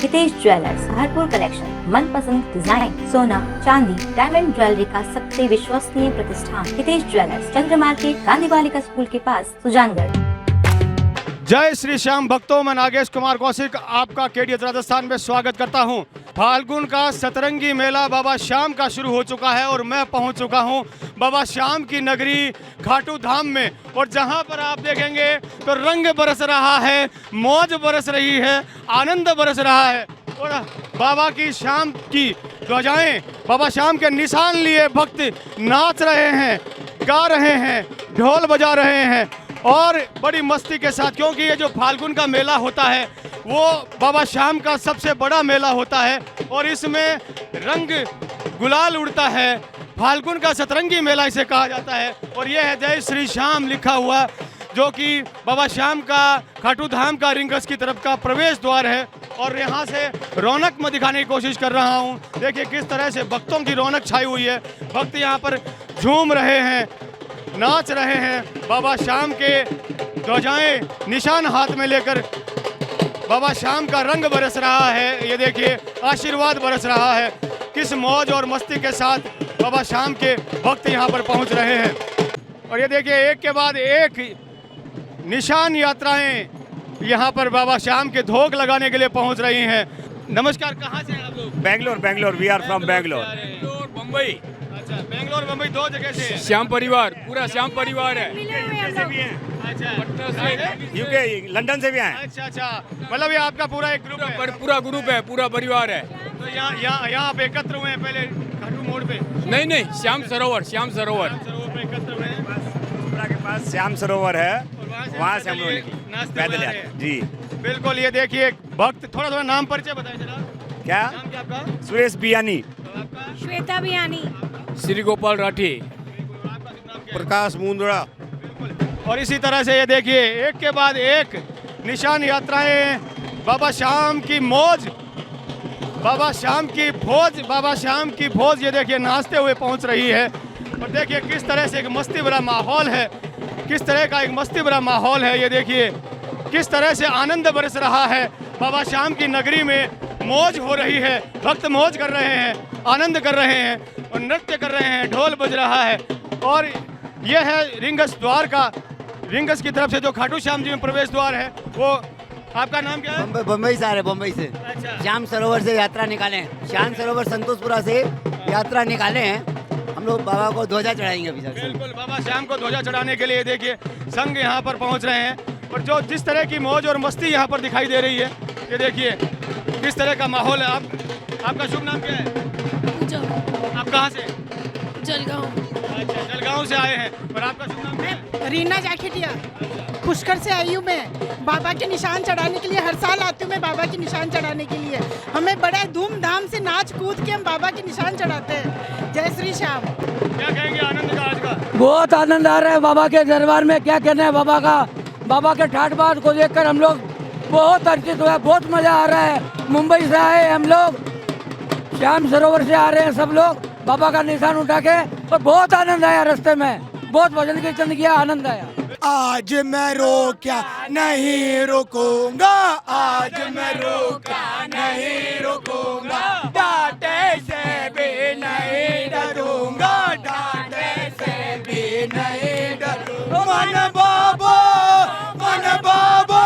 Hitesh jewellers, भरपूर collection, मनपसंद design, सोना, चांदी, डायमंड ज्वेलरी का सबसे विश्वसनीय प्रतिष्ठान हितेश ज्वेलर्स, चंद्र मार्केट, गांधी बालिका स्कूल के पास, सुजानगढ़। जय श्री श्याम भक्तों, मैं नागेश कुमार कौशिक आपका केडीएस राजस्थान में स्वागत करता हूं। फाल्गुन का सतरंगी मेला बाबा श्याम का शुरू हो चुका है और मैं पहुंच चुका हूं बाबा श्याम की नगरी खाटू धाम में। और जहां पर आप देखेंगे तो रंग बरस रहा है, मौज बरस रही है, आनंद बरस रहा है और बाबा की श्याम की ध्वजाएं, बाबा श्याम के निशान लिए भक्त नाच रहे हैं, गा रहे हैं, ढोल बजा रहे हैं और बड़ी मस्ती के साथ, क्योंकि ये जो फाल्गुन का मेला होता है वो बाबा श्याम का सबसे बड़ा मेला होता है और इसमें रंग गुलाल उड़ता है। फाल्गुन का सतरंगी मेला इसे कहा जाता है और ये है जय श्री श्याम लिखा हुआ, जो कि बाबा श्याम का खाटू धाम का रिंगस की तरफ का प्रवेश द्वार है। और यहाँ से रौनक मैं दिखाने की कोशिश कर रहा हूँ। देखिए किस तरह से भक्तों की रौनक छाई हुई है, भक्त यहाँ पर झूम रहे हैं, नाच रहे हैं, बाबा श्याम के ध्वजाएं निशान हाथ में लेकर बाबा श्याम का रंग बरस रहा है। ये देखिए आशीर्वाद बरस रहा है, किस मौज और मस्ती के साथ बाबा श्याम के भक्त यहाँ पर पहुँच रहे हैं। और ये देखिए एक के बाद एक निशान यात्राएं यहाँ पर बाबा श्याम के धोख लगाने के लिए पहुँच रही हैं। नमस्कार, कहाँ से हैं आप लोग? Bangalore, we are from Bangalore. Mumbai. अच्छा, बेंगलोर मुंबई दो जगह से। श्याम परिवार, पूरा श्याम परिवार है। से भी हैं, अच्छा, यूके, लंदन से भी हैं। अच्छा, मतलब ये आपका पूरा एक ग्रुप है? पूरा ग्रुप है, पूरा परिवार है। तो यहाँ पे एकत्र हुए हैं पहले खाटू मोड़ पे? नहीं, श्याम सरोवर सरोवर पे एकत्र हुए हैं। शिमला के पास श्याम सरोवर है, वहाँ से हम लोग पैदल आए जी। बिल्कुल, ये देखिए भक्त, थोड़ा नाम परिचय बताएं जरा। क्या नाम क्या आपका? सुरेश बियानी, श्वेता बियानी, श्री गोपाल राठी, प्रकाश मुंदड़ा। और इसी तरह से ये देखिए एक के बाद एक निशान यात्राएं, बाबा श्याम की मौज, बाबा श्याम की भोज, बाबा श्याम की भोज ये देखिए नाचते हुए पहुंच रही है। और देखिए किस तरह से एक मस्ती भरा माहौल है, किस तरह का एक मस्ती भरा माहौल है। ये देखिए किस तरह से आनंद बरस रहा है, बाबा श्याम की नगरी में मौज हो रही है, भक्त मौज कर रहे हैं, आनंद कर रहे हैं और नृत्य कर रहे हैं, ढोल बज रहा है। और यह है रिंगस द्वार का, रिंगस की तरफ से जो खाटू श्याम जी में प्रवेश द्वार है वो। आपका नाम क्या है? बम्बई से आ रहे, बम्बई से। अच्छा। श्याम सरोवर से यात्रा निकाले हैं, श्याम सरोवर संतोषपुरा से यात्रा निकाले हैं। हम लोग बाबा को ध्वजा चढ़ाएंगे अभी तक। बिल्कुल, बाबा श्याम को ध्वजा चढ़ाने के लिए देखिए संघ यहाँ पर पहुँच रहे हैं और जो जिस तरह की मौज और मस्ती यहाँ पर दिखाई दे रही है, ये देखिए किस तरह का माहौल है। आपका शुभ नाम क्या है? आप कहाँ से? जलगांव। अच्छा, जलगांव से आए हैं। और आपका शुभ नाम क्या है? रीना जाखेटिया, पुष्कर से आई हूँ मैं। बाबा के निशान चढ़ाने के लिए हर साल आती हूँ मैं, बाबा के निशान चढ़ाने के लिए। हमें बड़े धूमधाम से नाच कूद के हम बाबा के निशान चढ़ाते हैं। जय श्री श्याम। क्या कहेंगे आनंद का आज का? बहुत आनंद आ रहा है बाबा के दरबार में। क्या कहना है बाबा का, बाबा के ठाट बाट को देखकर हम लोग बहुत हर्षित हुआ, बहुत मजा आ रहा है। मुंबई से आए हम लोग, श्याम सरोवर से आ रहे हैं सब लोग बाबा का निशान उठा के, और बहुत आनंद आया। रास्ते में बहुत भजन कीर्तन किया, आनंद आया। आज मैं रोका नहीं रुकूंगा, आज मैं रोका नहीं रुकूंगा, डांटे से भी नहीं डरूंगा, डांटे से भी नहीं डरूंगा। मन बाबो, मन बाबो,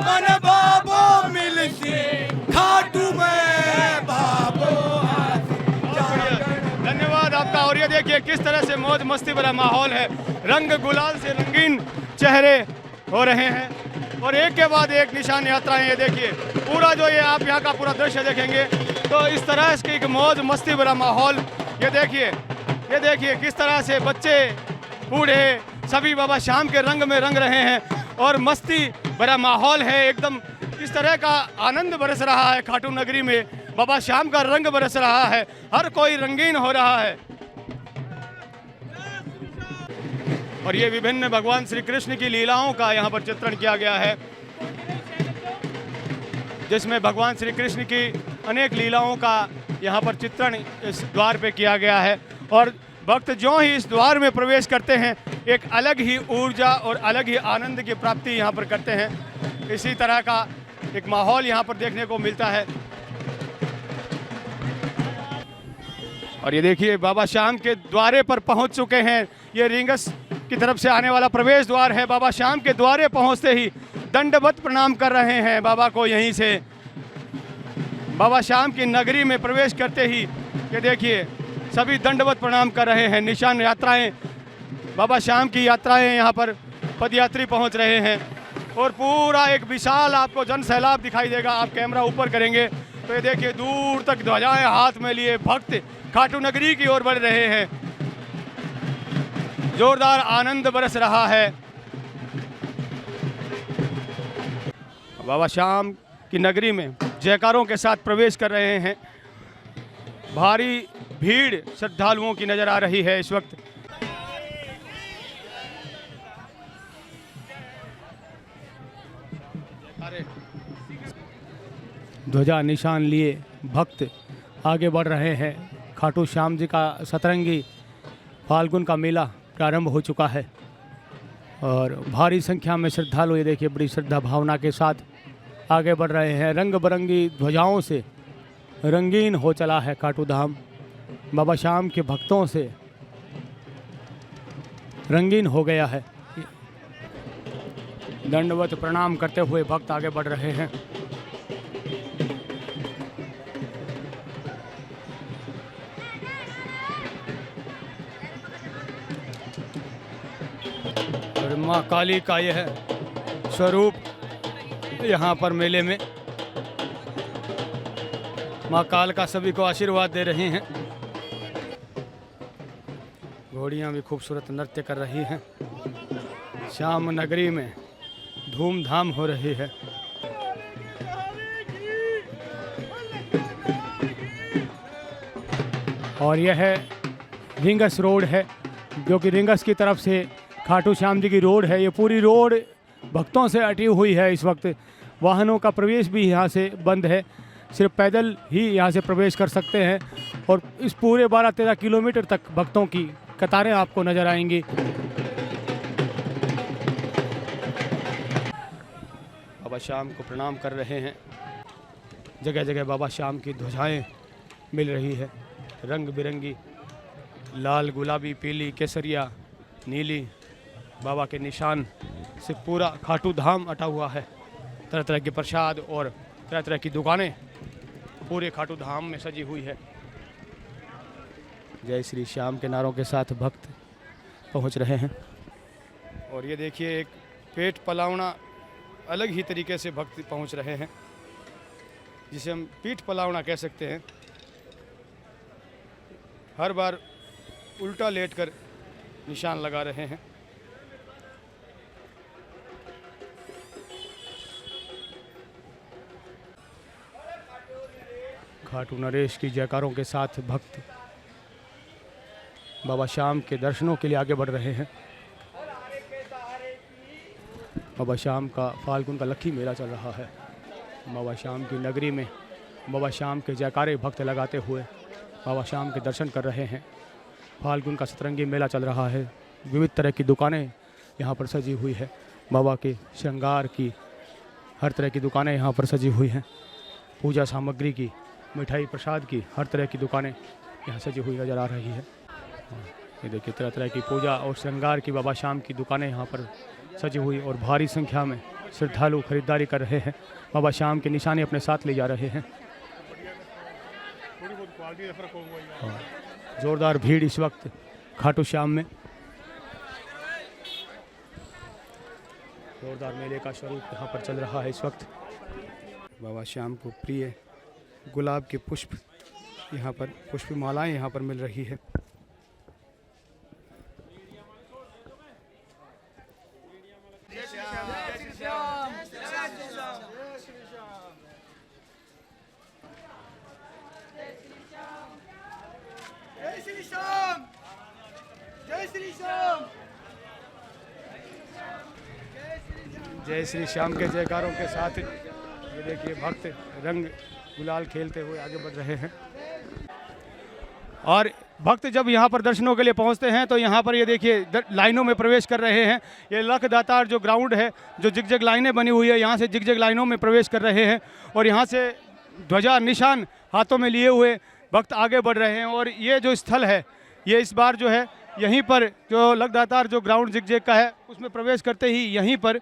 मन बाबो मिल से खाटू में बाबो। धन्यवाद आपका। और ये देखिए किस तरह से मौज मस्ती भरा माहौल है, रंग गुलाल से रंगीन चेहरे हो रहे हैं और एक के बाद एक निशान यात्राएं। ये देखिए पूरा जो ये आप यहाँ का पूरा दृश्य देखेंगे तो इस तरह से एक मौज मस्ती भरा माहौल। ये देखिए किस तरह से बच्चे बूढ़े सभी बाबा श्याम के रंग में रंग रहे हैं और मस्ती भरा माहौल है एकदम। इस तरह का आनंद बरस रहा है खाटू नगरी में, बाबा श्याम का रंग बरस रहा है, हर कोई रंगीन हो रहा है। और ये विभिन्न भगवान श्री कृष्ण की लीलाओं का यहाँ पर चित्रण किया गया है, जिसमें भगवान श्री कृष्ण की अनेक लीलाओं का यहाँ पर चित्रण इस द्वार पे किया गया है। और भक्त जो ही इस द्वार में प्रवेश करते हैं एक अलग ही ऊर्जा और अलग ही आनंद की प्राप्ति यहाँ पर करते हैं। इसी तरह का एक माहौल यहाँ पर देखने को मिलता है। और ये देखिए बाबा श्याम के द्वारे पर पहुंच चुके हैं। ये रिंगस की तरफ से आने वाला प्रवेश द्वार है। बाबा श्याम के द्वारे पहुंचते ही दंडवत प्रणाम कर रहे हैं बाबा को। यहीं से बाबा श्याम की नगरी में प्रवेश करते ही ये देखिए सभी दंडवत प्रणाम कर रहे हैं। निशान यात्राएं, बाबा श्याम की यात्राएं यहाँ पर पदयात्री पहुँच रहे हैं और पूरा एक विशाल आपको जन सैलाब दिखाई देगा। आप कैमरा ऊपर करेंगे तो ये देखिए दूर तक ध्वजाएं हाथ में लिए भक्त खाटू नगरी की ओर बढ़ रहे हैं। जोरदार आनंद बरस रहा है। बाबा श्याम की नगरी में जयकारों के साथ प्रवेश कर रहे हैं। भारी भीड़ श्रद्धालुओं की नजर आ रही है इस वक्त। ध्वजा निशान लिए भक्त आगे बढ़ रहे हैं। खाटू श्याम जी का सतरंगी फाल्गुन का मेला प्रारंभ हो चुका है और भारी संख्या में श्रद्धालु ये देखिए बड़ी श्रद्धा भावना के साथ आगे बढ़ रहे हैं। रंग बिरंगी ध्वजाओं से रंगीन हो चला है खाटू धाम। बाबा श्याम के भक्तों से रंगीन हो गया है। दंडवत प्रणाम करते हुए भक्त आगे बढ़ रहे हैं। माँ काली का यह स्वरूप यहाँ पर मेले में माँ काल का सभी को आशीर्वाद दे रही हैं। घोड़ियाँ भी खूबसूरत नृत्य कर रही हैं। श्याम नगरी में धूमधाम हो रही है। और यह रिंगस रोड है जो कि रिंगस की तरफ से खाटू श्याम जी की रोड है। ये पूरी रोड भक्तों से अटी हुई है। इस वक्त वाहनों का प्रवेश भी यहाँ से बंद है। सिर्फ पैदल ही यहाँ से प्रवेश कर सकते हैं और इस पूरे 12-13 किलोमीटर तक भक्तों की कतारें आपको नज़र आएंगी। बाबा श्याम को प्रणाम कर रहे हैं। जगह जगह बाबा श्याम की ध्वजाएं मिल रही है, रंग बिरंगी, लाल, गुलाबी, पीली, केसरिया, नीली। बाबा के निशान से पूरा खाटू धाम अटा हुआ है। तरह तरह के प्रसाद और तरह तरह की दुकानें पूरे खाटू धाम में सजी हुई है। जय श्री श्याम के नारों के साथ भक्त पहुंच रहे हैं। और ये देखिए एक पेट पलावना अलग ही तरीके से भक्त पहुंच रहे हैं, जिसे हम पीठ पलावना कह सकते हैं। हर बार उल्टा लेटकर निशान लगा रहे हैं। खाटू नरेश की जयकारों के साथ भक्त बाबा श्याम के दर्शनों के लिए आगे बढ़ रहे हैं। बाबा श्याम का फाल्गुन का लक्खी मेला चल रहा है। बाबा श्याम की नगरी में बाबा श्याम के जयकारे भक्त लगाते हुए बाबा श्याम के दर्शन कर रहे हैं। फाल्गुन का सतरंगी मेला चल रहा है। विविध तरह की दुकानें यहाँ पर सजी हुई है। बाबा के श्रृंगार की हर तरह की दुकानें यहाँ पर सजी हुई हैं। पूजा सामग्री की, मिठाई प्रसाद की हर तरह की दुकानें यहाँ सजी हुई नज़र आ रही है। ये देखिए तरह तरह की पूजा और श्रृंगार की बाबा श्याम की दुकानें यहाँ पर सजी हुई और भारी संख्या में श्रद्धालु खरीदारी कर रहे हैं। बाबा श्याम के निशाने अपने साथ ले जा रहे हैं। जोरदार भीड़ इस वक्त खाटू श्याम में। जोरदार मेले का स्वरूप यहाँ पर चल रहा है इस वक्त। बाबा श्याम को प्रिय गुलाब के पुष्प यहाँ पर, पुष्प मालाएं यहाँ पर मिल रही है। जय श्री श्याम के जयकारों के साथ ये देखिए भक्त रंग गुलाल खेलते हुए आगे बढ़ रहे हैं। और भक्त जब यहाँ पर दर्शनों के लिए पहुँचते हैं तो यहाँ पर ये देखिए लाइनों में प्रवेश कर रहे हैं। ये लख दातार जो ग्राउंड है, जो जिगजग लाइनें बनी हुई है, यहाँ से जिगजग लाइनों में प्रवेश कर रहे हैं और यहाँ से ध्वजा निशान हाथों में लिए हुए भक्त आगे बढ़ रहे हैं। और ये जो स्थल है, ये इस बार जो है यहीं पर जो लख दातार जो ग्राउंड जिगजग का है, उसमें प्रवेश करते ही यहीं पर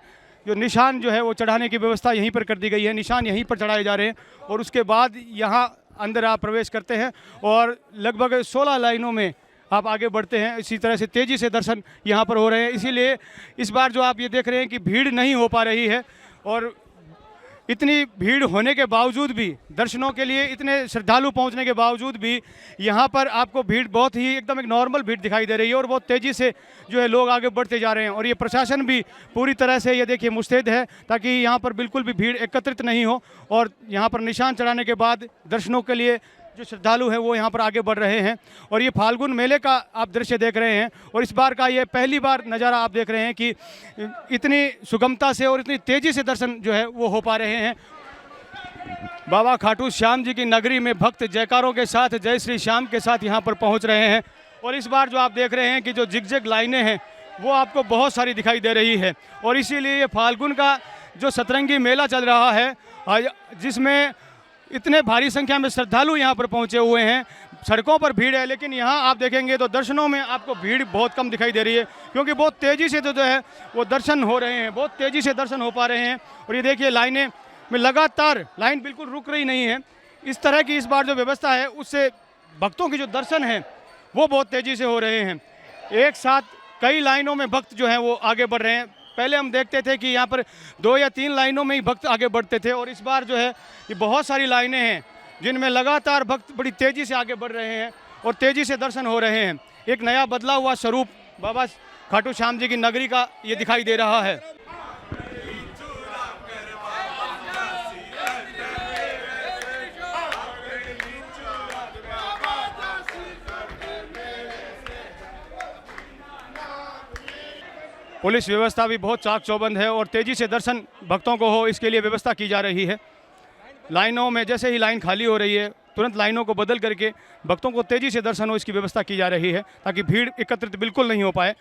जो निशान जो है वो चढ़ाने की व्यवस्था यहीं पर कर दी गई है। निशान यहीं पर चढ़ाए जा रहे हैं और उसके बाद यहाँ अंदर आप प्रवेश करते हैं और लगभग 16 लाइनों में आप आगे बढ़ते हैं। इसी तरह से तेज़ी से दर्शन यहाँ पर हो रहे हैं। इसीलिए इस बार जो आप ये देख रहे हैं कि भीड़ नहीं हो पा रही है और इतनी भीड़ होने के बावजूद भी, दर्शनों के लिए इतने श्रद्धालु पहुंचने के बावजूद भी यहाँ पर आपको भीड़ बहुत ही एकदम एक नॉर्मल भीड़ दिखाई दे रही है और बहुत तेज़ी से जो है लोग आगे बढ़ते जा रहे हैं। और ये प्रशासन भी पूरी तरह से ये देखिए मुस्तैद है ताकि यहाँ पर बिल्कुल भी भीड़ एकत्रित नहीं हो और यहाँ पर निशान चढ़ाने के बाद दर्शनों के लिए जो श्रद्धालु हैं वो यहाँ पर आगे बढ़ रहे हैं। और ये फाल्गुन मेले का आप दृश्य देख रहे हैं और इस बार का ये पहली बार नज़ारा आप देख रहे हैं कि इतनी सुगमता से और इतनी तेज़ी से दर्शन जो है वो हो पा रहे हैं। बाबा खाटू श्याम जी की नगरी में भक्त जयकारों के साथ, जय श्री श्याम के साथ यहाँ पर पहुँच रहे हैं। और इस बार जो आप देख रहे हैं कि जो जिगजग लाइनें हैं वो आपको बहुत सारी दिखाई दे रही है और इसीलिए ये फाल्गुन का जो सतरंगी मेला चल रहा है, जिसमें इतने भारी संख्या में श्रद्धालु यहाँ पर पहुँचे हुए हैं। सड़कों पर भीड़ है लेकिन यहाँ आप देखेंगे तो दर्शनों में आपको भीड़ बहुत कम दिखाई दे रही है क्योंकि बहुत तेज़ी से जो है वो दर्शन हो रहे हैं, बहुत तेज़ी से दर्शन हो पा रहे हैं। और ये देखिए लाइनें में लगातार लाइन बिल्कुल रुक रही नहीं है। इस तरह की इस बार जो व्यवस्था है उससे भक्तों की जो दर्शन है वो बहुत तेज़ी से हो रहे हैं। एक साथ कई लाइनों में भक्त जो हैं वो आगे बढ़ रहे हैं। पहले हम देखते थे कि यहाँ पर 2 या 3 लाइनों में ही भक्त आगे बढ़ते थे और इस बार जो है ये बहुत सारी लाइनें हैं जिनमें लगातार भक्त बड़ी तेज़ी से आगे बढ़ रहे हैं और तेज़ी से दर्शन हो रहे हैं। एक नया बदला हुआ स्वरूप बाबा खाटू श्याम जी की नगरी का ये दिखाई दे रहा है। पुलिस व्यवस्था भी बहुत चाक चौबंद है और तेज़ी से दर्शन भक्तों को हो इसके लिए व्यवस्था की जा रही है। लाइनों में जैसे ही लाइन खाली हो रही है तुरंत लाइनों को बदल करके भक्तों को तेज़ी से दर्शन हो इसकी व्यवस्था की जा रही है ताकि भीड़ एकत्रित बिल्कुल नहीं हो पाए।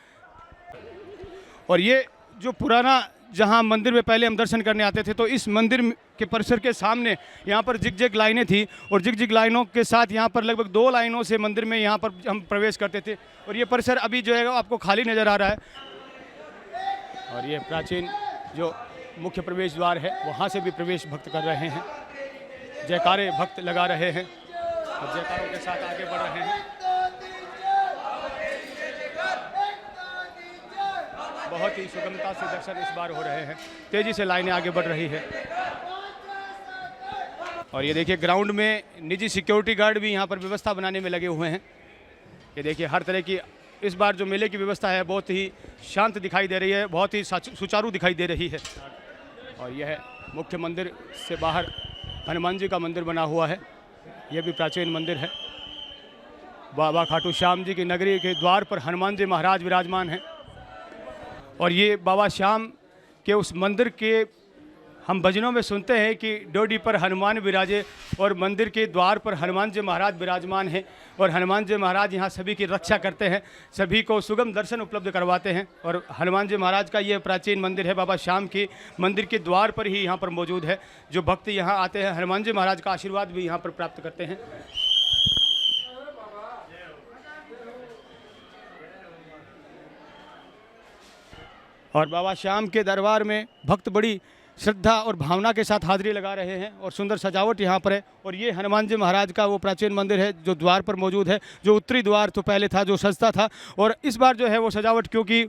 और ये जो पुराना जहाँ मंदिर में पहले हम दर्शन करने आते थे तो इस मंदिर के परिसर के सामने यहाँ पर जिगजग लाइनें थी और जिगजग लाइनों के साथ यहाँ पर लगभग 2 लाइनों से मंदिर में यहाँ पर हम प्रवेश करते थे और ये परिसर अभी जो है आपको खाली नज़र आ रहा है। और ये प्राचीन जो मुख्य प्रवेश द्वार है वहाँ से भी प्रवेश भक्त कर रहे हैं। जयकारे भक्त लगा रहे हैं और जयकारों के साथ आगे बढ़ रहे हैं। बहुत ही सुगमता से दर्शन इस बार हो रहे हैं। तेज़ी से लाइनें आगे बढ़ रही है। और ये देखिए ग्राउंड में निजी सिक्योरिटी गार्ड भी यहाँ पर व्यवस्था बनाने में लगे हुए हैं। ये देखिए हर तरह की इस बार जो मेले की व्यवस्था है बहुत ही शांत दिखाई दे रही है, बहुत ही सुचारू दिखाई दे रही है। और यह मुख्य मंदिर से बाहर हनुमान जी का मंदिर बना हुआ है। यह भी प्राचीन मंदिर है। बाबा खाटू श्याम जी की नगरी के द्वार पर हनुमान जी महाराज विराजमान हैं और ये बाबा श्याम के उस मंदिर के हम भजनों में सुनते हैं कि डोडी पर हनुमान विराजे और मंदिर के द्वार पर हनुमान जी महाराज विराजमान हैं और हनुमान जी महाराज यहाँ सभी की रक्षा करते हैं, सभी को सुगम दर्शन उपलब्ध करवाते हैं। और हनुमान जी महाराज का ये प्राचीन मंदिर है बाबा श्याम की मंदिर के द्वार पर ही यहाँ पर मौजूद है। जो भक्त यहाँ आते हैं हनुमान जी महाराज का आशीर्वाद भी यहाँ पर प्राप्त करते हैं। और बाबा श्याम के दरबार में भक्त बड़ी श्रद्धा और भावना के साथ हाजिरी लगा रहे हैं और सुंदर सजावट यहाँ पर है। और ये हनुमान जी महाराज का वो प्राचीन मंदिर है जो द्वार पर मौजूद है। जो उत्तरी द्वार तो पहले था जो सजता था और इस बार जो है वो सजावट क्योंकि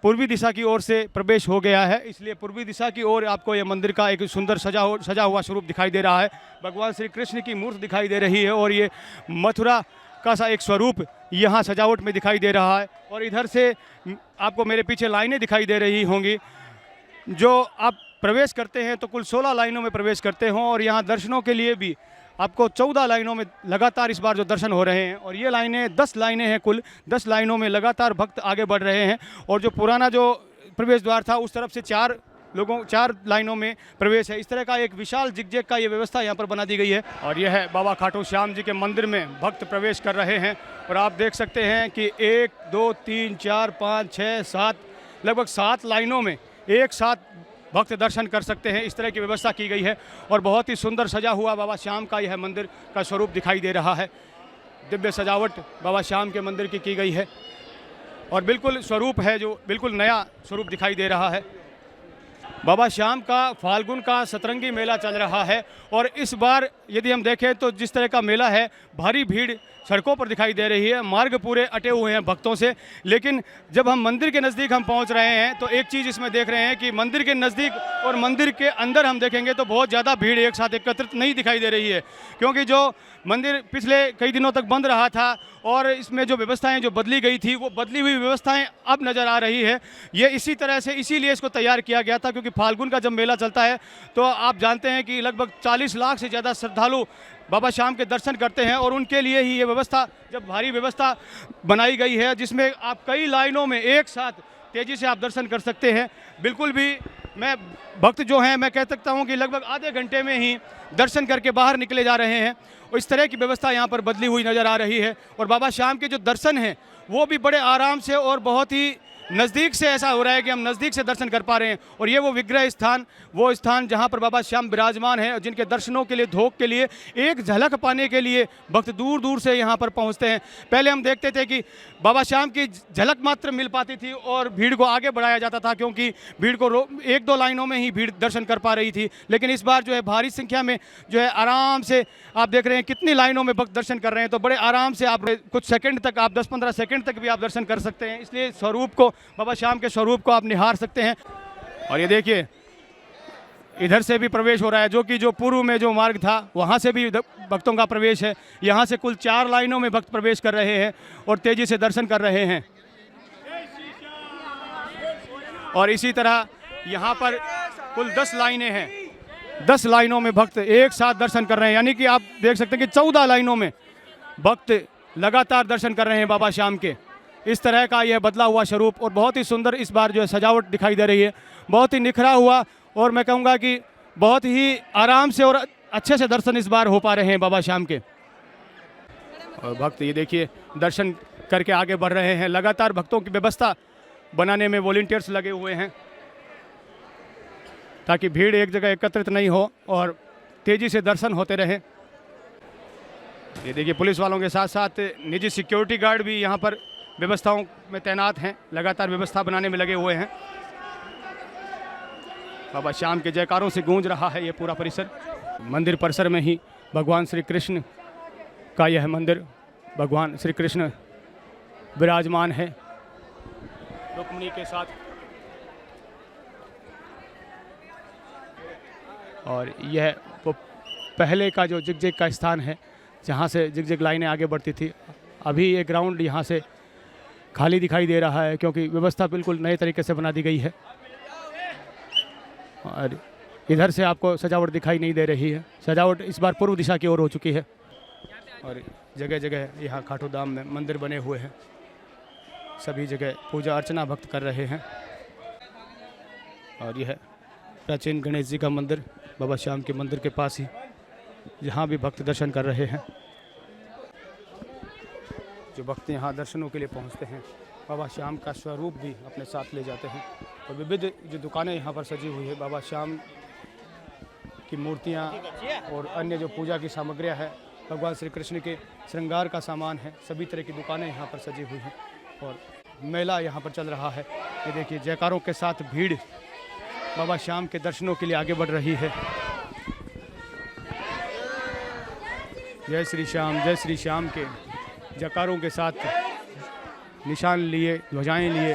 पूर्वी दिशा की ओर से प्रवेश हो गया है इसलिए पूर्वी दिशा की ओर आपको ये मंदिर का एक सुंदर सजा हुआ स्वरूप दिखाई दे रहा है। भगवान श्री कृष्ण की मूर्ति दिखाई दे रही है और ये मथुरा का सा एक स्वरूप यहाँ सजावट में दिखाई दे रहा है। और इधर से आपको मेरे पीछे लाइनें दिखाई दे रही होंगी। जो आप प्रवेश करते हैं तो कुल 16 लाइनों में प्रवेश करते हों और यहाँ दर्शनों के लिए भी आपको 14 लाइनों में लगातार इस बार जो दर्शन हो रहे हैं। और ये लाइनें 10 लाइनें हैं, कुल 10 लाइनों में लगातार भक्त आगे बढ़ रहे हैं। और जो पुराना जो प्रवेश द्वार था उस तरफ से 4 लोगों 4 लाइनों में प्रवेश है। इस तरह का एक विशाल जिगजैग का ये व्यवस्था यहाँ पर बना दी गई है। और यह है बाबा खाटू श्याम जी के मंदिर में भक्त प्रवेश कर रहे हैं और आप देख सकते हैं कि 1 2 3 4 5 6 7 लगभग 7 लाइनों में एक साथ भक्त दर्शन कर सकते हैं। इस तरह की व्यवस्था की गई है और बहुत ही सुंदर सजा हुआ बाबा श्याम का यह मंदिर का स्वरूप दिखाई दे रहा है। दिव्य सजावट बाबा श्याम के मंदिर की गई है और बिल्कुल स्वरूप है जो बिल्कुल नया स्वरूप दिखाई दे रहा है। बाबा श्याम का फाल्गुन का सतरंगी मेला चल रहा है और इस बार यदि हम देखें तो जिस तरह का मेला है, भारी भीड़ सड़कों पर दिखाई दे रही है, मार्ग पूरे अटे हुए हैं भक्तों से। लेकिन जब हम मंदिर के नज़दीक हम पहुंच रहे हैं तो एक चीज़ इसमें देख रहे हैं कि मंदिर के नज़दीक और मंदिर के अंदर हम देखेंगे तो बहुत ज़्यादा भीड़ एक साथ एकत्रित नहीं दिखाई दे रही है, क्योंकि जो मंदिर पिछले कई दिनों तक बंद रहा था और इसमें जो व्यवस्थाएं जो बदली गई थी वो बदली हुई व्यवस्थाएं अब नज़र आ रही है। ये इसी तरह से इसीलिए इसको तैयार किया गया था, क्योंकि फाल्गुन का जब मेला चलता है तो आप जानते हैं कि लगभग 40 लाख से ज़्यादा श्रद्धालु बाबा श्याम के दर्शन करते हैं और उनके लिए ही ये व्यवस्था जब भारी व्यवस्था बनाई गई है, जिसमें आप कई लाइनों में एक साथ तेज़ी से आप दर्शन कर सकते हैं। बिल्कुल भी मैं भक्त जो हैं मैं कह सकता हूं कि लगभग आधे घंटे में ही दर्शन करके बाहर निकले जा रहे हैं और इस तरह की व्यवस्था यहां पर बदली हुई नज़र आ रही है। और बाबा श्याम के जो दर्शन हैं वो भी बड़े आराम से और बहुत ही नज़दीक से ऐसा हो रहा है कि हम नज़दीक से दर्शन कर पा रहे हैं। और ये वो विग्रह स्थान, वो स्थान जहाँ पर बाबा श्याम विराजमान है और जिनके दर्शनों के लिए, धोख के लिए, एक झलक पाने के लिए भक्त दूर दूर से यहाँ पर पहुँचते हैं। पहले हम देखते थे कि बाबा श्याम की झलक मात्र मिल पाती थी और भीड़ को आगे बढ़ाया जाता था, क्योंकि भीड़ को 1-2 लाइनों में ही भीड़ दर्शन कर पा रही थी। लेकिन इस बार जो है भारी संख्या में जो है आराम से आप देख रहे हैं कितनी लाइनों में भक्त दर्शन कर रहे हैं, तो बड़े आराम से आप कुछ सेकंड तक, आप 10-15 सेकंड तक भी आप दर्शन कर सकते हैं। इसलिए स्वरूप को, बाबा श्याम के स्वरूप को आप निहार सकते हैं। और ये देखिए इधर से भी प्रवेश हो रहा है, जो पूर्व में जो मार्ग था वहाँ से भी भक्तों का प्रवेश है। यहाँ से कुल 4 लाइनों में भक्त प्रवेश कर रहे हैं और तेजी से दर्शन कर रहे हैं। और इसी तरह यहाँ पर कुल 10 लाइनें हैं, 10 लाइनों में भक्त एक साथ दर्शन कर रहे हैं, यानी कि आप देख सकते हैं कि 14 लाइनों में भक्त लगातार दर्शन कर रहे हैं बाबा श्याम के। इस तरह का यह बदला हुआ स्वरूप और बहुत ही सुंदर इस बार जो है सजावट दिखाई दे रही है, बहुत ही निखरा हुआ और मैं कहूँगा कि बहुत ही आराम से और अच्छे से दर्शन इस बार हो पा रहे हैं बाबा श्याम के। और भक्त ये देखिए दर्शन करके आगे बढ़ रहे हैं। लगातार भक्तों की व्यवस्था बनाने में वॉलंटियर्स लगे हुए हैं ताकि भीड़ एक जगह एकत्रित नहीं हो और तेज़ी से दर्शन होते रहे। ये देखिए पुलिस वालों के साथ साथ निजी सिक्योरिटी गार्ड भी यहाँ पर व्यवस्थाओं में तैनात हैं, लगातार व्यवस्था बनाने में लगे हुए हैं। बाबा श्याम के जयकारों से गूंज रहा है ये पूरा परिसर। मंदिर परिसर में ही भगवान श्री कृष्ण का यह मंदिर, भगवान श्री कृष्ण विराजमान है रुक्मिणी के साथ। और यह वो पहले का जो जिगजैग का स्थान है जहाँ से जिगजैग लाइनें आगे बढ़ती थी। अभी ये ग्राउंड यहाँ से खाली दिखाई दे रहा है क्योंकि व्यवस्था बिल्कुल नए तरीके से बना दी गई है और इधर से आपको सजावट दिखाई नहीं दे रही है। सजावट इस बार पूर्व दिशा की ओर हो चुकी है और जगह जगह यहाँ खाटू धाम में मंदिर बने हुए हैं, सभी जगह पूजा अर्चना भक्त कर रहे हैं। और यह प्राचीन गणेश जी का मंदिर बाबा श्याम के मंदिर के पास ही, जहाँ भी भक्त दर्शन कर रहे हैं। जो भक्त यहाँ दर्शनों के लिए पहुँचते हैं बाबा श्याम का स्वरूप भी अपने साथ ले जाते हैं। और विविध जो दुकानें यहाँ पर सजी हुई है, बाबा श्याम की मूर्तियाँ और अन्य जो पूजा की सामग्रियाँ है, भगवान श्री कृष्ण के श्रृंगार का सामान है, सभी तरह की दुकानें यहाँ पर सजी हुई हैं और मेला यहाँ पर चल रहा है। ये देखिए जयकारों के साथ भीड़ बाबा श्याम के दर्शनों के लिए आगे बढ़ रही है। जय श्री श्याम के जयकारों के साथ निशान लिए, ध्वजाएं लिए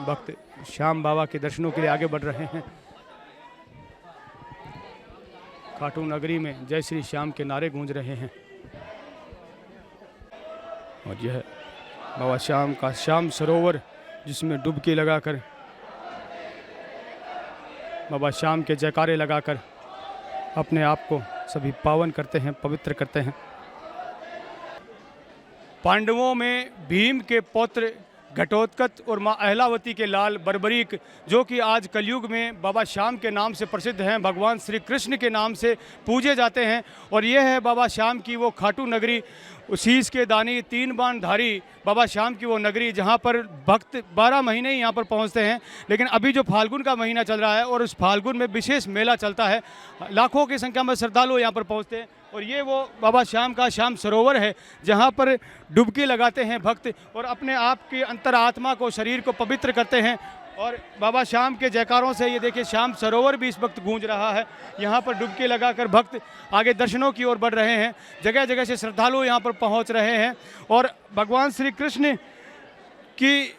भक्त श्याम बाबा के दर्शनों के लिए आगे बढ़ रहे हैं। खाटू नगरी में जय श्री श्याम के नारे गूंज रहे हैं। और यह बाबा श्याम का श्याम सरोवर, जिसमें डुबकी लगाकर बाबा श्याम के जयकारे लगाकर अपने आप को सभी पावन करते हैं, पवित्र करते हैं। पांडवों में भीम के पौत्र घटोत्कच और माँ अहलावती के लाल बर्बरीक, जो कि आज कलयुग में बाबा श्याम के नाम से प्रसिद्ध हैं, भगवान श्री कृष्ण के नाम से पूजे जाते हैं। और ये है बाबा श्याम की वो खाटू नगरी, शीश के दानी, 3 बाण धारी बाबा श्याम की वो नगरी, जहाँ पर भक्त 12 महीने ही यहाँ पर पहुँचते हैं। लेकिन अभी जो फाल्गुन का महीना चल रहा है और उस फाल्गुन में विशेष मेला चलता है, लाखों की संख्या में श्रद्धालु यहाँ पर पहुँचते हैं। और ये वो बाबा श्याम का श्याम सरोवर है, जहाँ पर डुबकी लगाते हैं भक्त और अपने आप की अंतरात्मा को, शरीर को पवित्र करते हैं। और बाबा श्याम के जयकारों से ये देखिए श्याम सरोवर भी इस वक्त गूंज रहा है। यहाँ पर डुबकी लगाकर भक्त आगे दर्शनों की ओर बढ़ रहे हैं। जगह जगह से श्रद्धालु यहाँ पर पहुँच रहे हैं और भगवान श्री कृष्ण की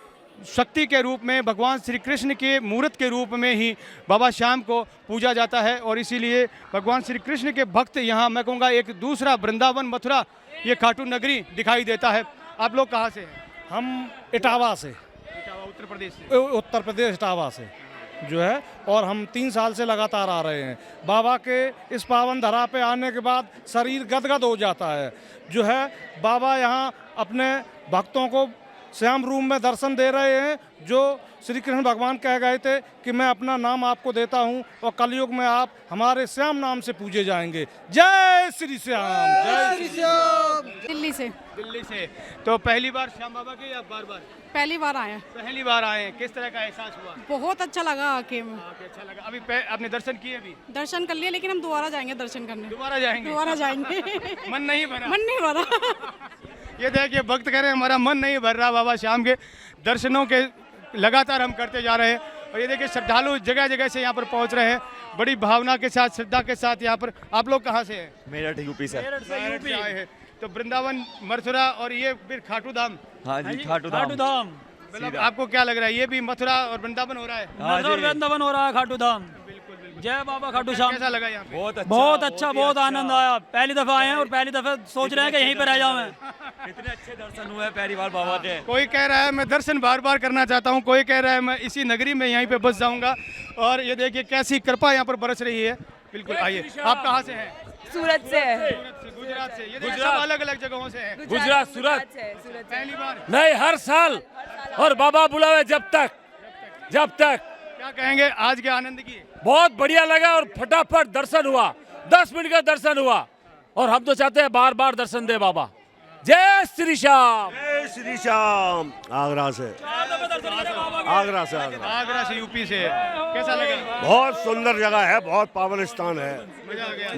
शक्ति के रूप में, भगवान श्री कृष्ण के मूर्त के रूप में ही बाबा श्याम को पूजा जाता है। और इसीलिए भगवान श्री कृष्ण के भक्त यहाँ, मैं कहूँगा एक दूसरा वृंदावन, मथुरा, ये खाटू नगरी दिखाई देता है। आप लोग कहाँ से हैं? हम इटावा से, उत्तर प्रदेश से। उत्तर प्रदेश इटावा से जो है, और हम 3 साल से लगातार आ रहे हैं। बाबा के इस पावन धरा पे आने के बाद शरीर गदगद हो जाता है। जो है बाबा यहाँ अपने भक्तों को श्याम रूप में दर्शन दे रहे हैं, जो श्री कृष्ण भगवान कह गए थे कि मैं अपना नाम आपको देता हूं और कलयुग में आप हमारे श्याम नाम से पूजे जाएंगे। जय श्री श्याम, जय श्री श्याम। दिल्ली से। दिल्ली से। तो पहली बार श्याम बाबा के या बार बार? पहली बार आए हैं। पहली बार आए हैं। किस तरह का एहसास हुआ? बहुत अच्छा लगा आके। अच्छा लगा। अभी आपने दर्शन किए? अभी दर्शन कर लिए, लेकिन हम दोबारा जाएंगे दर्शन करने। दोबारा जाएंगे? दोबारा जाएंगे। मन नहीं भरा? मन नहीं भरा। ये देखिए भक्त कह रहे हैं हमारा मन नहीं भर रहा बाबा श्याम के दर्शनों के, लगातार हम करते जा रहे हैं। और ये देखिए श्रद्धालु जगह जगह से यहाँ पर पहुँच रहे हैं, बड़ी भावना के साथ, श्रद्धा के साथ यहाँ पर। आप लोग कहाँ से हैं? मेरठ यूपी से। मेरठ से आए हैं। तो वृंदावन, मथुरा और ये फिर खाटू धाम। हाँ जी, खाटू धाम। मतलब आपको क्या लग रहा है, ये भी मथुरा और वृंदावन हो रहा है? वृंदावन हो रहा है, खाटू धाम। बिल्कुल बिल्कुल। जय बाबा खाटू श्याम। कैसा लगा यहाँ पे? बहुत अच्छा, बहुत आनंद आया। पहली दफा आए हैं और पहली दफा सोच रहे हैं कि यहीं पर रह जाऊं मैं। इतने अच्छे दर्शन हुए पहली बार बाबा के। कोई कह रहा है मैं दर्शन बार बार करना चाहता हूँ, कोई कह रहा है मैं इसी नगरी में यहीं पे बस जाऊंगा। और ये देखिए कैसी कृपा यहाँ पर बरस रही है। बिल्कुल आइए। आप कहाँ से हैं? सूरत से। गुजरात से। ये देखिए सब अलग अलग जगहों से हैं। गुजरात, सूरत। पहली बार? नहीं, हर साल। और बाबा बुलावे जब तक। क्या कहेंगे आज के आनंद की? बहुत बढ़िया लगा और फटाफट दर्शन हुआ। 10 मिनट का दर्शन हुआ और हम तो चाहते हैं बार बार दर्शन दे बाबा। जय श्री श्याम। जय श्री श्याम। आगरा से। आगरा से, यूपी से। कैसा लगा? बहुत सुंदर जगह है, बहुत पावन स्थान है।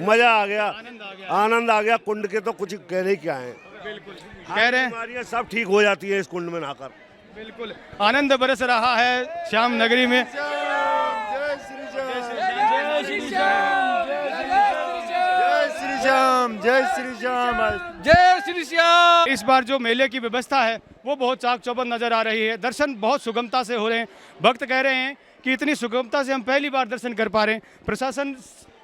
मजा आ गया, आनंद आ गया। कुंड के तो कुछ कहने क्या है। बिल्कुल कह रहे हैं बीमारियां सब ठीक हो जाती है इस कुंड में नहाकर। बिल्कुल आनंद बरस रहा है श्याम नगरी में। जय श्री श्याम। इस बार जो मेले की व्यवस्था है वो बहुत चाक चौबंद नजर आ रही है। दर्शन बहुत सुगमता से हो रहे हैं। भक्त कह रहे हैं कि इतनी सुगमता से हम पहली बार दर्शन कर पा रहे हैं। प्रशासन,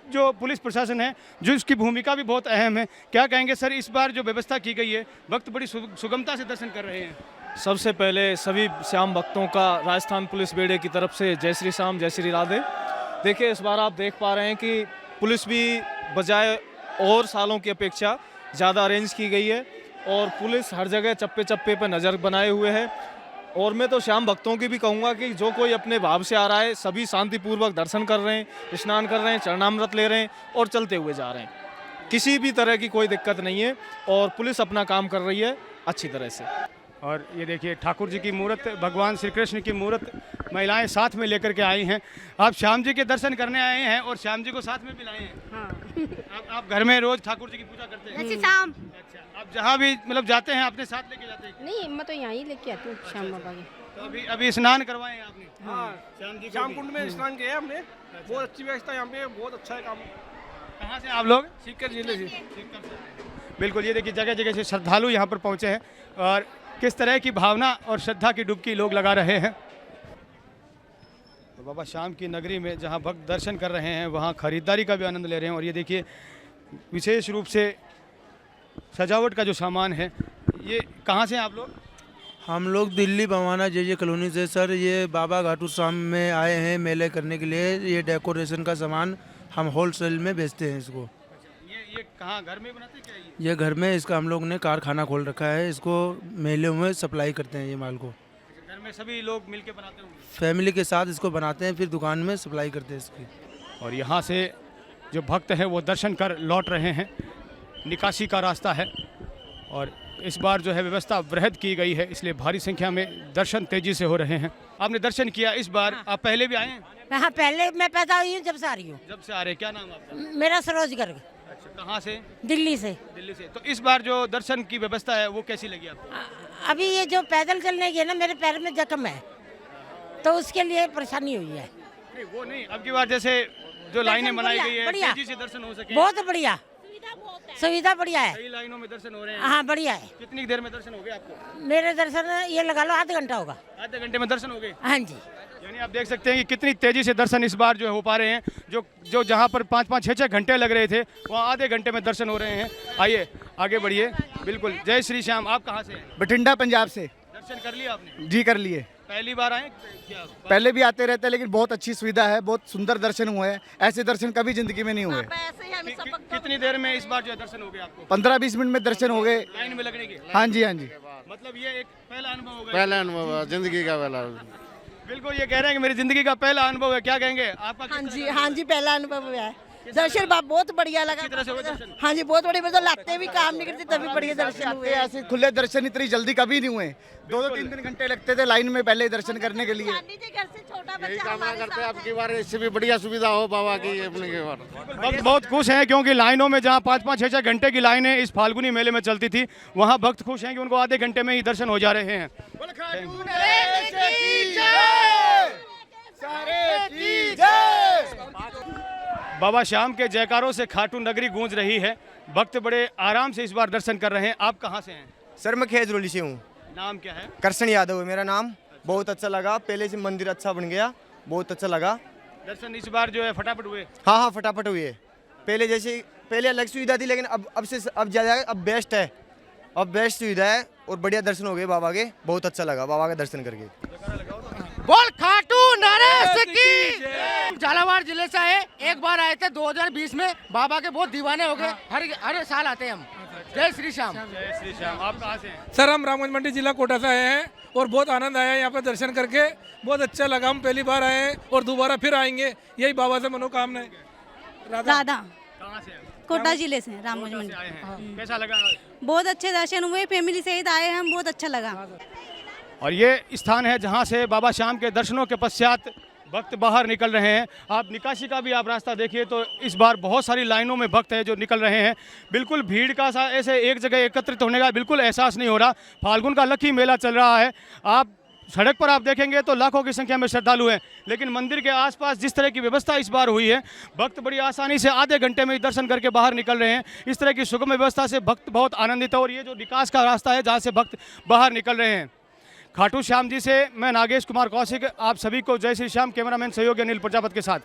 जो पुलिस प्रशासन है, जो इसकी भूमिका भी बहुत अहम है। क्या कहेंगे सर, इस बार जो व्यवस्था की गई है, भक्त बड़ी सुगमता से दर्शन कर रहे हैं? सबसे पहले सभी श्याम भक्तों का राजस्थान पुलिस बेड़े की तरफ से जय श्री श्याम, जय श्री राधे। देखिए इस बार आप देख पा रहे हैं कि पुलिस भी बजाय और सालों की अपेक्षा ज़्यादा अरेंज की गई है और पुलिस हर जगह चप्पे चप्पे पर नज़र बनाए हुए है। और मैं तो श्याम भक्तों की भी कहूँगा कि जो कोई अपने भाव से आ रहा है, सभी शांतिपूर्वक दर्शन कर रहे हैं, स्नान कर रहे हैं, चरणामृत ले रहे हैं और चलते हुए जा रहे हैं। किसी भी तरह की कोई दिक्कत नहीं है और पुलिस अपना काम कर रही है अच्छी तरह से। और ये देखिए ठाकुर जी की मूर्त, भगवान श्री कृष्ण की मूर्त महिलाएं साथ में लेकर के आई हैं। आप श्याम जी के दर्शन करने आए हैं और श्याम जी को साथ में भी लाए हैं। हाँ। आप घर में रोज ठाकुर जी की पूजा करते हैं? शाम। अच्छा, आप जहाँ भी मतलब जाते हैं अपने साथ लेके जाते हैं? नहीं, मैं तो यहाँ ही लेके आती हूँ श्याम बाबा के। तो अभी स्नान करवाए हैं आपने? हाँ, श्याम जी श्याम कुंड में स्नान किया हमने। बहुत अच्छी व्यवस्था यहाँ पे, बहुत अच्छा है काम। कहाँ से आप लोग? सीकर जिले से। बिल्कुल, ये देखिए जगह जगह से श्रद्धालु यहाँ पर पहुँचे हैं और किस तरह की भावना और श्रद्धा की डुबकी लोग लगा रहे हैं। तो बाबा श्याम की नगरी में जहाँ भक्त दर्शन कर रहे हैं, वहाँ खरीदारी का भी आनंद ले रहे हैं। और ये देखिए विशेष रूप से सजावट का जो सामान है, ये कहाँ से हैं आप लोग? हम लोग दिल्ली बवाना जे कॉलोनी से सर। ये बाबा घाटू श्याम में आए हैं मेले करने के लिए। ये डेकोरेशन का सामान हम होलसेल में बेचते हैं इसको। ये कहाँ घर में बनाते हैं क्या ये घर में इसका हम लोग ने कारखाना खोल रखा है। इसको मेले में सप्लाई करते हैं ये माल को। में सभी लोग मिलके बनाते होंगे। फैमिली के साथ इसको बनाते हैं, फिर दुकान में सप्लाई करते हैं इसकी। और यहाँ से जो भक्त हैं वो दर्शन कर लौट रहे हैं। निकासी का रास्ता है और इस बार जो है व्यवस्था वृहद की गई है, इसलिए भारी संख्या में दर्शन तेजी से हो रहे हैं। आपने दर्शन किया इस बार, आप पहले भी आए हैं? हाँ, पहले मैं पैदा हुई हूँ, जब से आ रही हूँ। जब से आ रहे हैं। क्या नाम आपका? मेरा सरोज गर्ग। अच्छा, कहाँ से? दिल्ली से। दिल्ली से। तो इस बार जो दर्शन की व्यवस्था है वो कैसी लगी आपको? अभी ये जो पैदल चलने की है ना, मेरे पैर में जख्म है, तो उसके लिए परेशानी हुई है। नहीं वो नहीं, अब की बार जैसे जो लाइनें बनाई गई है, बढ़िया, तेजी से दर्शन हो सके। बहुत बढ़िया, सुविधा बढ़िया है। कई लाइनों में दर्शन हो रहे हैं। हाँ, बढ़िया है। कितनी देर में दर्शन हो गए आपको? मेरे दर्शन ये लगा लो आधा घंटा होगा। आधे घंटे में दर्शन हो गए? हाँ जी। यानी आप देख सकते हैं कि कितनी तेजी से दर्शन इस बार जो हो पा रहे हैं। जो जहां पर 5-5, 6-6 घंटे लग रहे थे, वहां आधे घंटे में दर्शन हो रहे हैं। आइए आगे बढ़िए। बिल्कुल। जय श्री श्याम। आप कहां से हैं? बठिंडा पंजाब से। दर्शन कर लिए आपने? जी कर लिए। पहली बार आए क्या? पहले भी आते रहते हैं, लेकिन बहुत अच्छी सुविधा है, बहुत सुंदर दर्शन हुए हैं। ऐसे दर्शन कभी जिंदगी में नहीं हुए। कितनी देर में इस बार जो है दर्शन हो गए आपको? 15-20 मिनट में दर्शन हो गए। लाइन में लगने के? हाँ जी, हाँ जी। मतलब ये एक पहला अनुभव होगा? पहला अनुभव, जिंदगी का पहला। बिल्कुल, ये कह रहे हैं कि मेरी जिंदगी का पहला अनुभव है। क्या कहेंगे आपका? हाँ जी, हाँ जी, पहला अनुभव हुआ है। दर्शन बहुत बढ़िया लगा। तरह से हुए दर्शन? हाँ जी, बहुत बढ़िया। मतलब लाते भी काम नहीं करती, तभी बढ़िया दर्शन हुए। ऐसे खुले दर्शन इतनी जल्दी कभी नहीं हुए। 2-3 घंटे लगते थे लाइन में पहले दर्शन करने के लिए। यही कामना करते हैं आपकी बार इससे भी बढ़िया सुविधा हो बाबा की अपने के बार। भक्त बहुत खुश हैं क्योंकि लाइनों में जहां 5-5, 6-6 घंटे की लाइनें इस फाल्गुनी मेले में चलती थी, वहां भक्त खुश हैं कि उनको आधे घंटे में ही दर्शन हो जा रहे हैं। बाबा श्याम के जयकारों से खाटू नगरी गूंज रही है। भक्त बड़े आराम से इस बार दर्शन कर रहे हैं। आप कहां से हैं? सर मैं खेजरोली से हूँ। नाम क्या है? करशन यादव है मेरा नाम। बहुत अच्छा लगा, पहले से मंदिर अच्छा बन गया, बहुत अच्छा लगा। दर्शन इस बार जो है फटाफट हुए? हाँ हाँ, फटाफट हुई है। पहले अलग सुविधा थी, लेकिन अब ज़्यादा अब बेस्ट है। अब बेस्ट सुविधा है और बढ़िया दर्शन हो गए बाबा के। बहुत अच्छा लगा बाबा का दर्शन करके। बोल खाटू नरेश की। झालावाड़ जिले से आए, एक बार आए थे 2020 में। बाबा के बहुत दीवाने हो गए, हर साल आते हैं हम। जय श्री श्याम। जय श्री श्याम। आप कहाँ से हैं? सर हम रामगंज मंडी जिला कोटा से आए हैं और बहुत आनंद आया यहाँ पे दर्शन करके। बहुत अच्छा लगा। हम पहली बार आए हैं और दोबारा फिर आएंगे। यही बाबा से मनोकामना है। राधा कहाँ से हैं? कोटा जिले से, रामगंज कोटा से मंडी। आए हैं। कैसा लगा? बहुत अच्छे दर्शन हुए, फैमिली सहित आए हम, बहुत अच्छा लगा। और ये स्थान है जहाँ से बाबा श्याम के दर्शनों के पश्चात भक्त बाहर निकल रहे हैं। आप निकासी का भी आप रास्ता देखिए तो इस बार बहुत सारी लाइनों में भक्त हैं जो निकल रहे हैं। बिल्कुल भीड़ का सा ऐसे एक जगह एकत्रित होने का बिल्कुल एहसास नहीं हो रहा। फाल्गुन का लकी मेला चल रहा है। आप सड़क पर आप देखेंगे तो लाखों की संख्या में श्रद्धालु हैं, लेकिन मंदिर के आसपास जिस तरह की व्यवस्था इस बार हुई है, भक्त बड़ी आसानी से आधे घंटे में ही दर्शन करके बाहर निकल रहे हैं। इस तरह की सुगम व्यवस्था से भक्त बहुत आनंदित है। और ये जो निकास का रास्ता है जहाँ से भक्त बाहर निकल रहे हैं। खाटू श्याम जी से मैं नागेश कुमार कौशिक, आप सभी को जय श्री श्याम। कैमरामैन सहयोगी अनिल प्रजापत के साथ।